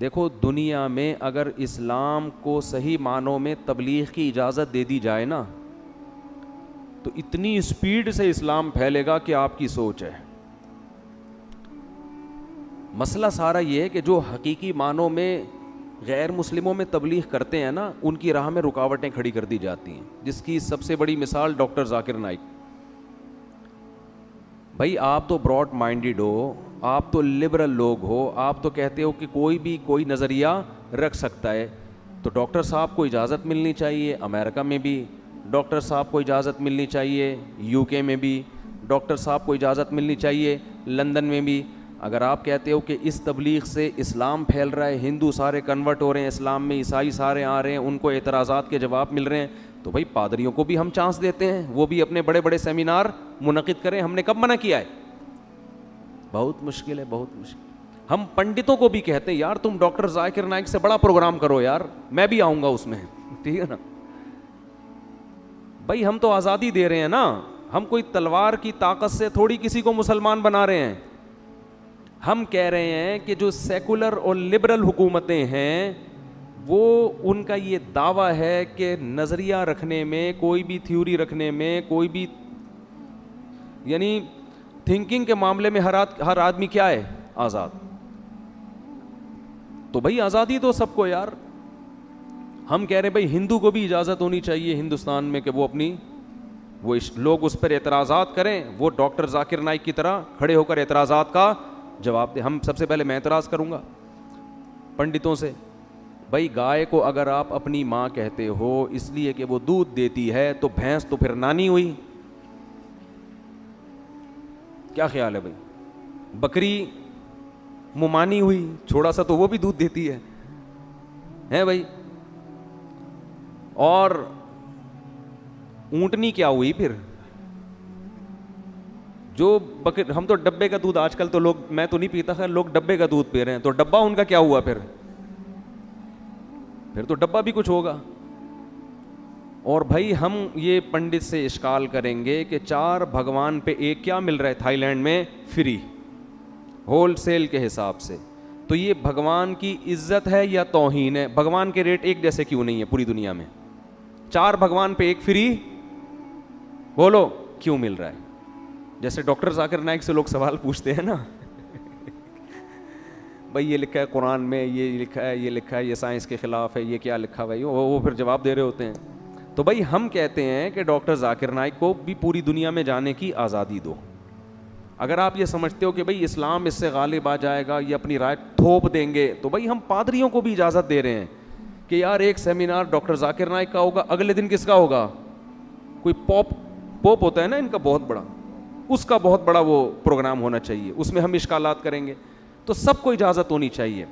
دیکھو دنیا میں اگر اسلام کو صحیح معنوں میں تبلیغ کی اجازت دے دی جائے نا تو اتنی اسپیڈ سے اسلام پھیلے گا کہ آپ کی سوچ ہے. مسئلہ سارا یہ ہے کہ جو حقیقی معنوں میں غیر مسلموں میں تبلیغ کرتے ہیں نا ان کی راہ میں رکاوٹیں کھڑی کر دی جاتی ہیں, جس کی سب سے بڑی مثال ڈاکٹر ذاکر نائک. بھائی آپ تو براڈ مائنڈیڈ ہو, آپ تو لبرل لوگ ہو, آپ تو کہتے ہو کہ کوئی بھی کوئی نظریہ رکھ سکتا ہے, تو ڈاکٹر صاحب کو اجازت ملنی چاہیے. امریکہ میں بھی ڈاکٹر صاحب کو اجازت ملنی چاہیے, یو کے میں بھی ڈاکٹر صاحب کو اجازت ملنی چاہیے, لندن میں بھی. اگر آپ کہتے ہو کہ اس تبلیغ سے اسلام پھیل رہا ہے, ہندو سارے کنورٹ ہو رہے ہیں اسلام میں, عیسائی سارے آ رہے ہیں, ان کو اعتراضات کے جواب مل رہے ہیں, تو بھائی پادریوں کو بھی ہم چانس دیتے ہیں, وہ بھی اپنے بڑے بڑے سیمینار منعقد کریں. ہم نے کب منع کیا ہے؟ بہت مشکل ہے, بہت مشکل. ہم پنڈتوں کو بھی کہتے ہیں یار تم ڈاکٹر ذاکر نائک سے بڑا پروگرام کرو یار, میں بھی آؤں گا اس میں, ٹھیک ہے نا. بھائی ہم تو آزادی دے رہے ہیں نا, ہم کوئی تلوار کی طاقت سے تھوڑی کسی کو مسلمان بنا رہے ہیں. ہم کہہ رہے ہیں کہ جو سیکولر اور لبرل حکومتیں ہیں وہ ان کا یہ دعویٰ ہے کہ نظریہ رکھنے میں, کوئی بھی تھیوری رکھنے میں, کوئی بھی یعنی تھنکنگ کے معاملے میں ہر آدمی کیا ہے؟ آزاد. تو بھائی آزادی تو سب کو یار. ہم کہہ رہے ہیں بھائی ہندو کو بھی اجازت ہونی چاہیے ہندوستان میں کہ وہ اپنی لوگ اس پر اعتراضات کریں, وہ ڈاکٹر ذاکر نائک کی طرح کھڑے ہو کر اعتراضات کا جواب دیں. ہم سب سے پہلے میں اعتراض کروں گا پنڈتوں سے, بھائی گائے کو اگر آپ اپنی ماں کہتے ہو اس لیے کہ وہ دودھ دیتی ہے تو بھینس تو پھر نانی ہوئی. کیا خیال ہے بھائی؟ بکری ممانی ہوئی, چھوڑا سا تو وہ بھی دودھ دیتی ہے بھائی. اور اونٹنی کیا ہوئی پھر؟ جو ہم تو ڈبے کا دودھ آج کل تو لوگ, میں تو نہیں پیتا, خیر لوگ ڈبے کا دودھ پی رہے ہیں, تو ڈبا ان کا کیا ہوا پھر تو ڈبا بھی کچھ ہوگا. اور بھائی ہم یہ پنڈت سے اشکال کریں گے کہ 4 بھگوان پہ ایک کیا مل رہا ہے تھائی لینڈ میں فری, ہول سیل کے حساب سے, تو یہ بھگوان کی عزت ہے یا توہین ہے؟ بھگوان کے ریٹ ایک جیسے کیوں نہیں ہے پوری دنیا میں؟ 4 بھگوان پہ ایک فری, بولو کیوں مل رہا ہے؟ جیسے ڈاکٹر ذاکر نائک سے لوگ سوال پوچھتے ہیں نا بھائی یہ لکھا ہے قرآن میں, یہ لکھا ہے, یہ لکھا ہے, یہ سائنس کے خلاف ہے, یہ کیا لکھا بھائی, وہ پھر جواب دے رہے ہوتے ہیں. تو بھائی ہم کہتے ہیں کہ ڈاکٹر ذاکر نائک کو بھی پوری دنیا میں جانے کی آزادی دو. اگر آپ یہ سمجھتے ہو کہ بھائی اسلام اس سے غالب آ جائے گا, یہ اپنی رائے تھوپ دیں گے, تو بھائی ہم پادریوں کو بھی اجازت دے رہے ہیں کہ یار ایک سیمینار ڈاکٹر ذاکر نائک کا ہوگا, اگلے دن کس کا ہوگا؟ کوئی پوپ ہوتا ہے نا ان کا بہت بڑا, اس کا بہت بڑا وہ پروگرام ہونا چاہیے, اس میں ہم اشکالات کریں گے. تو سب کو اجازت ہونی چاہیے,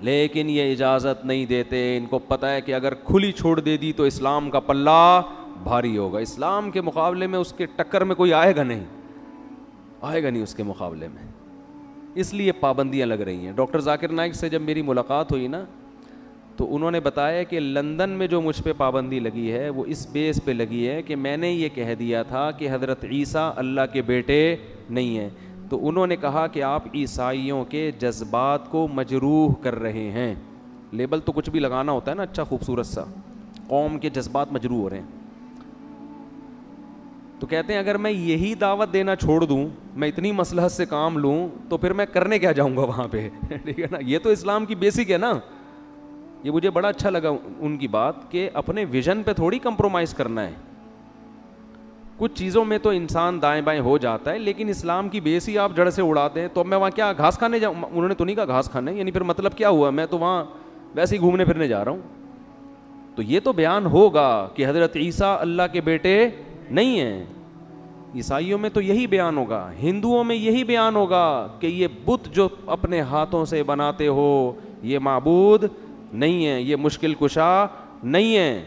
لیکن یہ اجازت نہیں دیتے. ان کو پتہ ہے کہ اگر کھلی چھوڑ دے دی تو اسلام کا پلہ بھاری ہوگا. اسلام کے مقابلے میں اس کے ٹکر میں کوئی آئے گا نہیں اس کے مقابلے میں, اس لیے پابندیاں لگ رہی ہیں. ڈاکٹر ذاکر نائک سے جب میری ملاقات ہوئی نا تو انہوں نے بتایا کہ لندن میں جو مجھ پہ پابندی لگی ہے وہ اس بیس پہ لگی ہے کہ میں نے یہ کہہ دیا تھا کہ حضرت عیسیٰ اللہ کے بیٹے نہیں ہیں. تو انہوں نے کہا کہ آپ عیسائیوں کے جذبات کو مجروح کر رہے ہیں. لیبل تو کچھ بھی لگانا ہوتا ہے نا اچھا خوبصورت سا, قوم کے جذبات مجروح ہو رہے ہیں. تو کہتے ہیں اگر میں یہی دعوت دینا چھوڑ دوں, میں اتنی مصلحت سے کام لوں, تو پھر میں کرنے کیا جاؤں گا وہاں پہ, ٹھیک ہے نا. یہ تو اسلام کی بیسک ہے نا. یہ مجھے بڑا اچھا لگا ان کی بات کہ اپنے ویژن پہ تھوڑی کمپرومائز کرنا ہے. کچھ چیزوں میں تو انسان دائیں بائیں ہو جاتا ہے, لیکن اسلام کی بیس ہی آپ جڑ سے اڑا دیں تو اب میں وہاں کیا گھاس کھانے جاؤں؟ انہوں نے تو نہیں کہا گھاس کھانے, یعنی پھر مطلب کیا ہوا؟ میں تو وہاں ویسے ہی گھومنے پھرنے جا رہا ہوں. تو یہ تو بیان ہوگا کہ حضرت عیسیٰ اللہ کے بیٹے نہیں ہیں. عیسائیوں میں تو یہی بیان ہوگا, ہندوؤں میں یہی بیان ہوگا کہ یہ بت جو اپنے ہاتھوں سے بناتے ہو یہ معبود نہیں ہے, یہ مشکل کشا نہیں ہے.